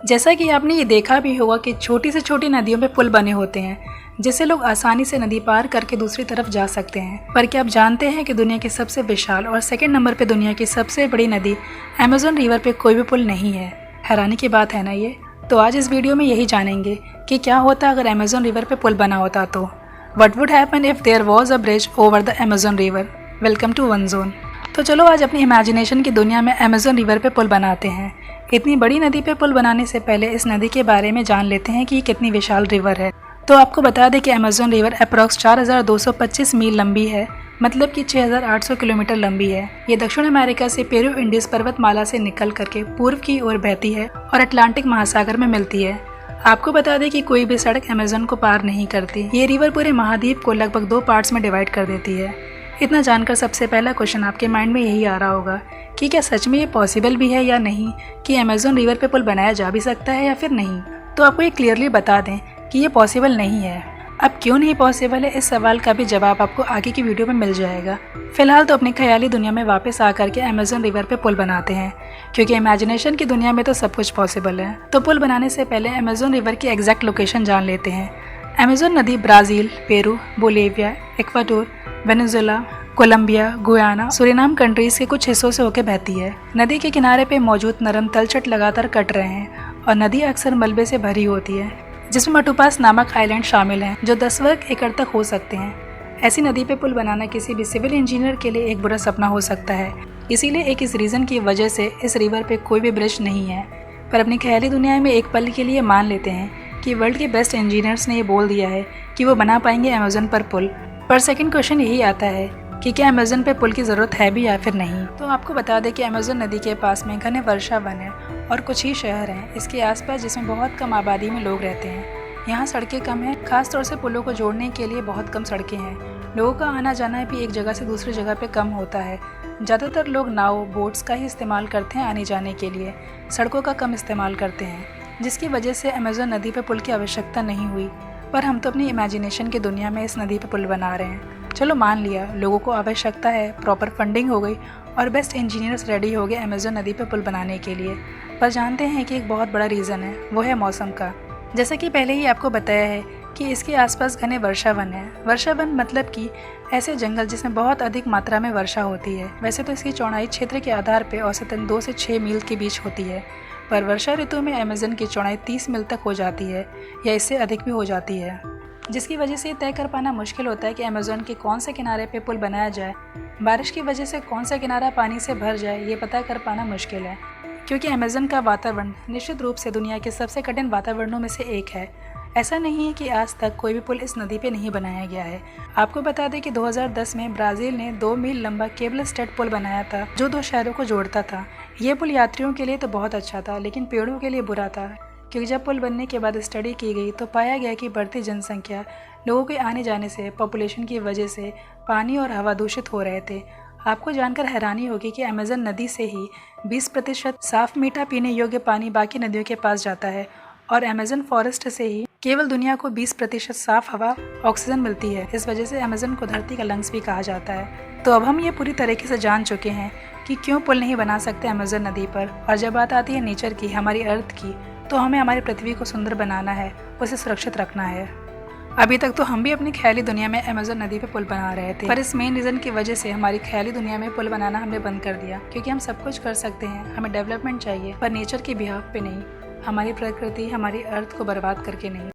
जैसा कि आपने ये देखा भी होगा कि छोटी से छोटी नदियों पे पुल बने होते हैं जिससे लोग आसानी से नदी पार करके दूसरी तरफ जा सकते हैं। पर क्या आप जानते हैं कि दुनिया की सबसे विशाल और सेकंड नंबर पे दुनिया की सबसे बड़ी नदी अमेज़न रिवर पे कोई भी पुल नहीं है। हैरानी की बात है ना ये। तो आज इस वीडियो में यही जानेंगे कि क्या होता अगर अमेज़न रिवर पे पुल बना होता तो what would happen if there was a bridge over the Amazon river. Welcome to one zone. तो चलो आज अपनी इमेजिनेशन की दुनिया में अमेज़न रिवर पे पुल बनाते हैं। इतनी बड़ी नदी पे पुल बनाने से पहले इस नदी के बारे में जान लेते हैं कि ये कितनी विशाल रिवर है। तो आपको बता दें कि अमेज़न रिवर अप्रॉक्स 4225 मील लंबी है, मतलब कि 6800 किलोमीटर लंबी है। ये दक्षिण अमेरिका से पेरू इंडीज पर्वतमाला से निकल करके पूर्व की ओर बहती है और अटलांटिक महासागर में मिलती है। आपको बता दें कि कोई भी सड़क अमेज़न को पार नहीं करती। ये रिवर पूरे महाद्वीप को लगभग 2 पार्ट्स में डिवाइड कर देती है। इतना जानकर सबसे पहला क्वेश्चन आपके माइंड में यही आ रहा होगा कि क्या सच में ये पॉसिबल भी है या नहीं, कि अमेज़न रिवर पे पुल बनाया जा भी सकता है या फिर नहीं। तो आपको ये क्लियरली बता दें कि ये पॉसिबल नहीं है। अब क्यों नहीं पॉसिबल है, इस सवाल का भी जवाब आपको आगे की वीडियो में मिल जाएगा। फिलहाल तो अपनी ख्याली दुनिया में वापस आकर के अमेज़न रिवर पे पुल बनाते हैं, क्योंकि इमेजिनेशन की दुनिया में तो सब कुछ पॉसिबल है। तो पुल बनाने से पहले अमेज़न रिवर की एग्जैक्ट लोकेशन जान लेते हैं। अमेज़न नदी Brazil, Peru, Bolivia, Ecuador, Venezuela, Colombia, Guyana, Suriname countries के कुछ हिस्सों से होकर बहती है। नदी के किनारे पे मौजूद नरम तलछट लगातार कट रहे हैं और नदी अक्सर मलबे से भरी होती है, जिसमें मटुपास नामक आइलैंड शामिल हैं जो 10 वर्ग एकड़ तक हो सकते हैं। ऐसी नदी पे पुल बनाना किसी भी सिविल इंजीनियर के लिए एक बुरा सपना हो सकता है। इसीलिए एक इस रीज़न की वजह से इस रिवर पे कोई भी ब्रिज नहीं है। पर अपनी ख्याली दुनिया में एक पल के लिए मान लेते हैं कि वर्ल्ड के बेस्ट इंजीनियर्स ने ये बोल दिया है कि वो बना पाएंगे अमेज़न पर पुल। पर सेकंड क्वेश्चन यही आता है कि क्या अमेज़न पे पुल की ज़रूरत है भी या फिर नहीं। तो आपको बता दें कि अमेज़न नदी के पास में घने वर्षा वन है और कुछ ही शहर हैं इसके आसपास जिसमें बहुत कम आबादी में लोग रहते हैं। यहाँ सड़कें कम हैं, खासतौर से पुलों को जोड़ने के लिए बहुत कम सड़कें हैं। लोगों का आना जाना भी एक जगह से दूसरी जगह पे कम होता है। ज़्यादातर लोग नाव, बोट्स का ही इस्तेमाल करते हैं आने जाने के लिए, सड़कों का कम इस्तेमाल करते हैं, जिसकी वजह से अमेज़न नदी पर पुल की आवश्यकता नहीं हुई। पर हम तो अपनी इमेजिनेशन की दुनिया में इस नदी पर पुल बना रहे हैं। चलो मान लिया लोगों को आवश्यकता है, प्रॉपर फंडिंग हो गई और बेस्ट इंजीनियर्स रेडी हो गए अमेज़न नदी पर पुल बनाने के लिए। पर जानते हैं कि एक बहुत बड़ा रीज़न है, वो है मौसम का। जैसा कि पहले ही आपको बताया है कि इसके आसपास घने वर्षा वन है। वर्षा वन मतलब कि ऐसे जंगल जिसमें बहुत अधिक मात्रा में वर्षा होती है। वैसे तो इसकी चौड़ाई क्षेत्र के आधार पर औसतन 2 से 6 मील के बीच होती है, पर वर्षा ऋतु में अमेज़न की चौड़ाई 30 मील तक हो जाती है या इससे अधिक भी हो जाती है, जिसकी वजह से तय कर पाना मुश्किल होता है कि अमेज़न के कौन से किनारे पे पुल बनाया जाए। बारिश की वजह से कौन सा किनारा पानी से भर जाए ये पता कर पाना मुश्किल है, क्योंकि अमेज़न का वातावरण निश्चित रूप से दुनिया के सबसे कठिन वातावरणों में से एक है। ऐसा नहीं है कि आज तक कोई भी पुल इस नदी पे नहीं बनाया गया है। आपको बता दें कि 2010 में ब्राज़ील ने 2 मील लंबा केबल स्टेड पुल बनाया था जो 2 शहरों को जोड़ता था। ये पुल यात्रियों के लिए तो बहुत अच्छा था, लेकिन पेड़ों के लिए बुरा था, क्योंकि जब पुल बनने के बाद स्टडी की गई तो पाया गया कि बढ़ती जनसंख्या, लोगों के आने जाने से, पॉपुलेशन की वजह से पानी और हवा दूषित हो रहे थे। आपको जानकर हैरानी होगी कि अमेज़न नदी से ही 20% साफ मीठा पीने योग्य पानी बाकी नदियों के पास जाता है और अमेज़न फॉरेस्ट से ही केवल दुनिया को 20% साफ हवा, ऑक्सीजन मिलती है। इस वजह से अमेज़न को धरती का लंग्स भी कहा जाता है। तो अब हम ये पूरी तरीके से जान चुके हैं कि क्यों पुल नहीं बना सकते अमेज़न नदी पर। और जब बात आती है नेचर की, हमारी अर्थ की, तो हमें हमारी पृथ्वी को सुंदर बनाना है, उसे सुरक्षित रखना है। अभी तक तो हम भी अपनी ख्याली दुनिया में अमेज़न नदी पे पुल बना रहे थे, पर इस मेन रीज़न की वजह से हमारी ख्याली दुनिया में पुल बनाना हमने बंद कर दिया, क्योंकि हम सब कुछ कर सकते हैं, हमें डेवलपमेंट चाहिए, पर नेचर के बिहाफ पे नहीं, हमारी प्रकृति, हमारी अर्थ को बर्बाद करके नहीं।